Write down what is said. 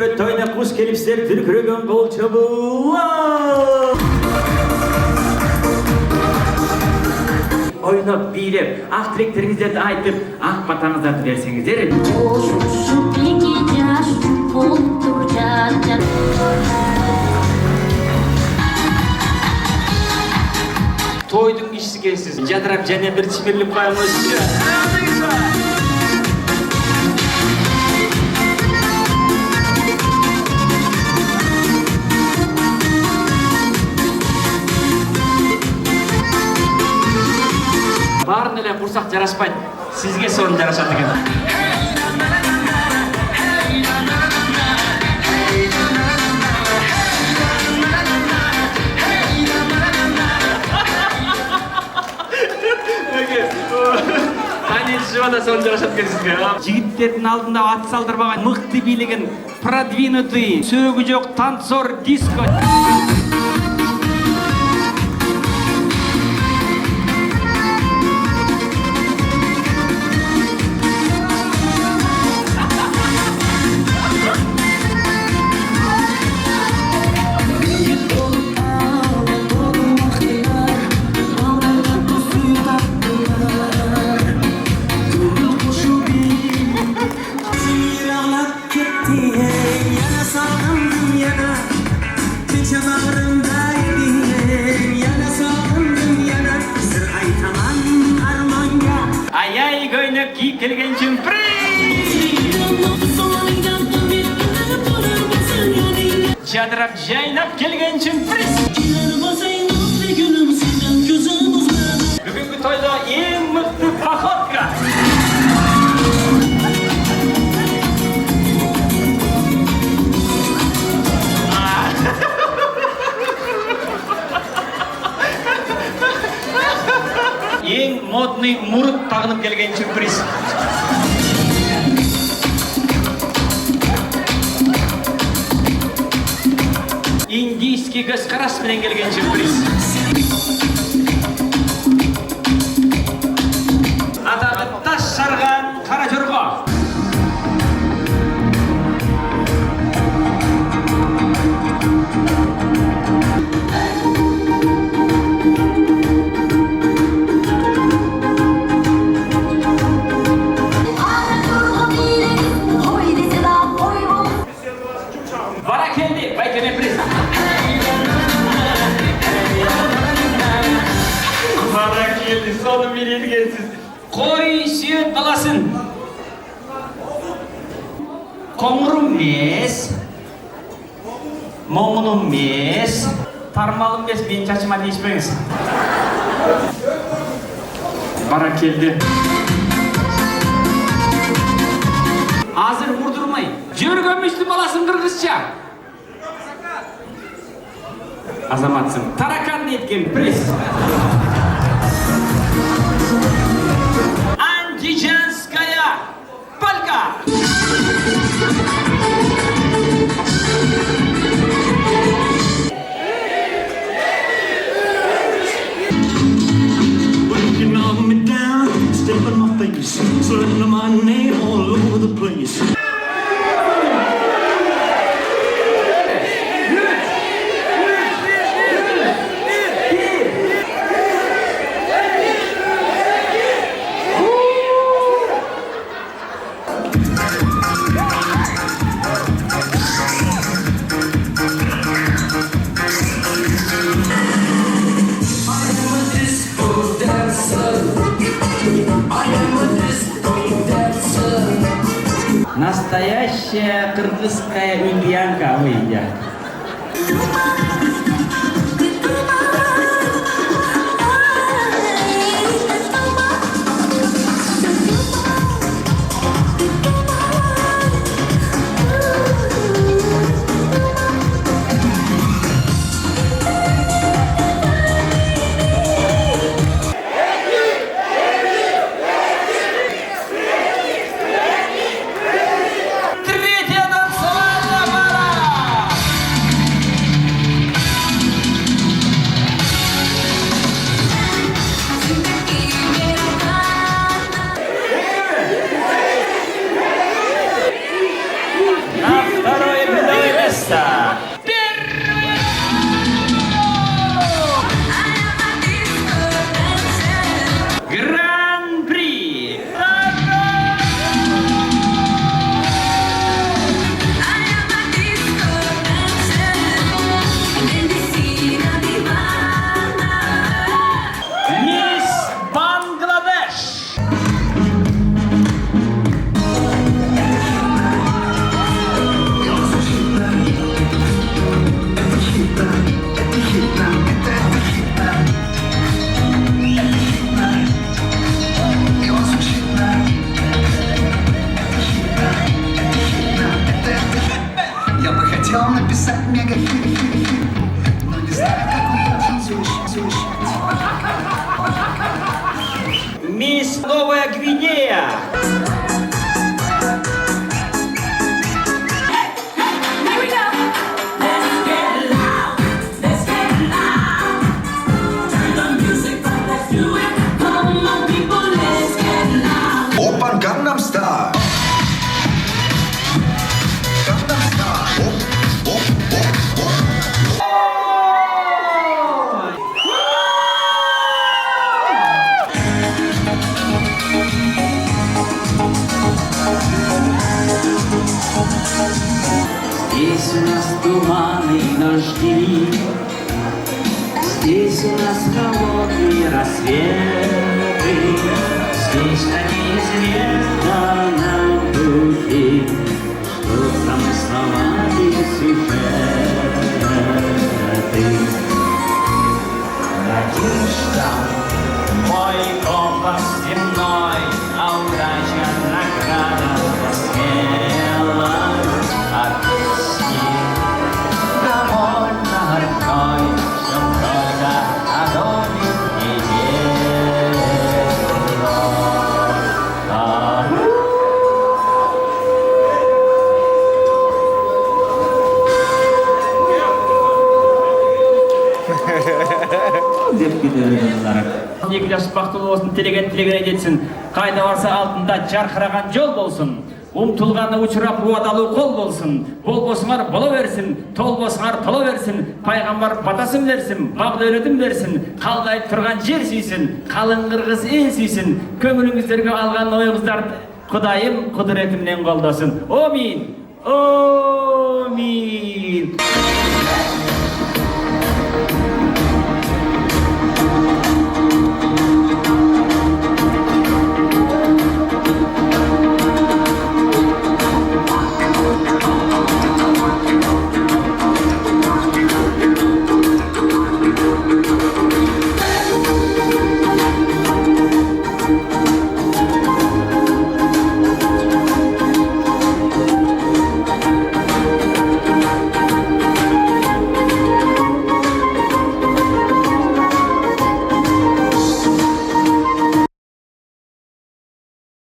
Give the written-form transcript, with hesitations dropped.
Серпет тойна куш келипсиздер, дүркүрөгөн кол чабуу. Ойноп, бийлеп, ак тилектериңиздерди айтып, ак батаңыздарды берсеңиздер. Тойдун кишиси экенсиз. Жадырап және бир чимирлип коюңузчу. Барын эле курсак жарашпайт. Сизге сон жарашат экен. Танышыбада сон жарашат экен сизге. Жигиттердин алдында ат салдырбаган, мыкты бийлеген, продвинутый, сөөгү жок танцор диско. Ай-яй, көйнөк кийип келген чүмпүрү. Жадырап жайнап келген чүмпүрү. Бүгүнкү тойдо эң мыкты походка. Ең модный мурут тагынып келген сюрприз. Индийский көз караш менен келген сюрприз. Атагы таш шарган кара жорго. Sonu bilirgensiz. Koy süt alasın. Komurum mes. Momunum mes. Parmalım mes, benim çaçıma değişmeyiz. Bana geldi. Hazır vurdurmayın. Jörgön Müslüm alasın kırgızça. Azamatsın. Tarakan deyitken pres. Антижанская палька. Working on me down, stepping my face, slurring my name all over the place. Настоящая кыргызская индианка, ой, индианка. Style. Gangnam Style. Здесь у нас туманы и дожди, здесь у нас холодные рассветы, здесь так неизвестно нам пути, что замысловатые сюжеты. Надежда, мой компас земной, а удача награда смела. От песни довольно горькой, что много о доме не деп кетерler. Екі жас бақытты болсын, тілеген жетсін. Қайда барса алтында жарқыраған жол болсын. Ұмтылғаны ұшырап уадалы қол болсын. Бол болсыңар бола берсін, тол болсыңар тола берсін. Пайғамбар батасын берсін, бабды өретім берсін. Қалдай тұрған жер сүйсін, қалың қырғыз ел сүйсін. Көңіліңіздерге алған ойыңыздарды Құдайым құдіретімнен қолдасын. Омин! Омин!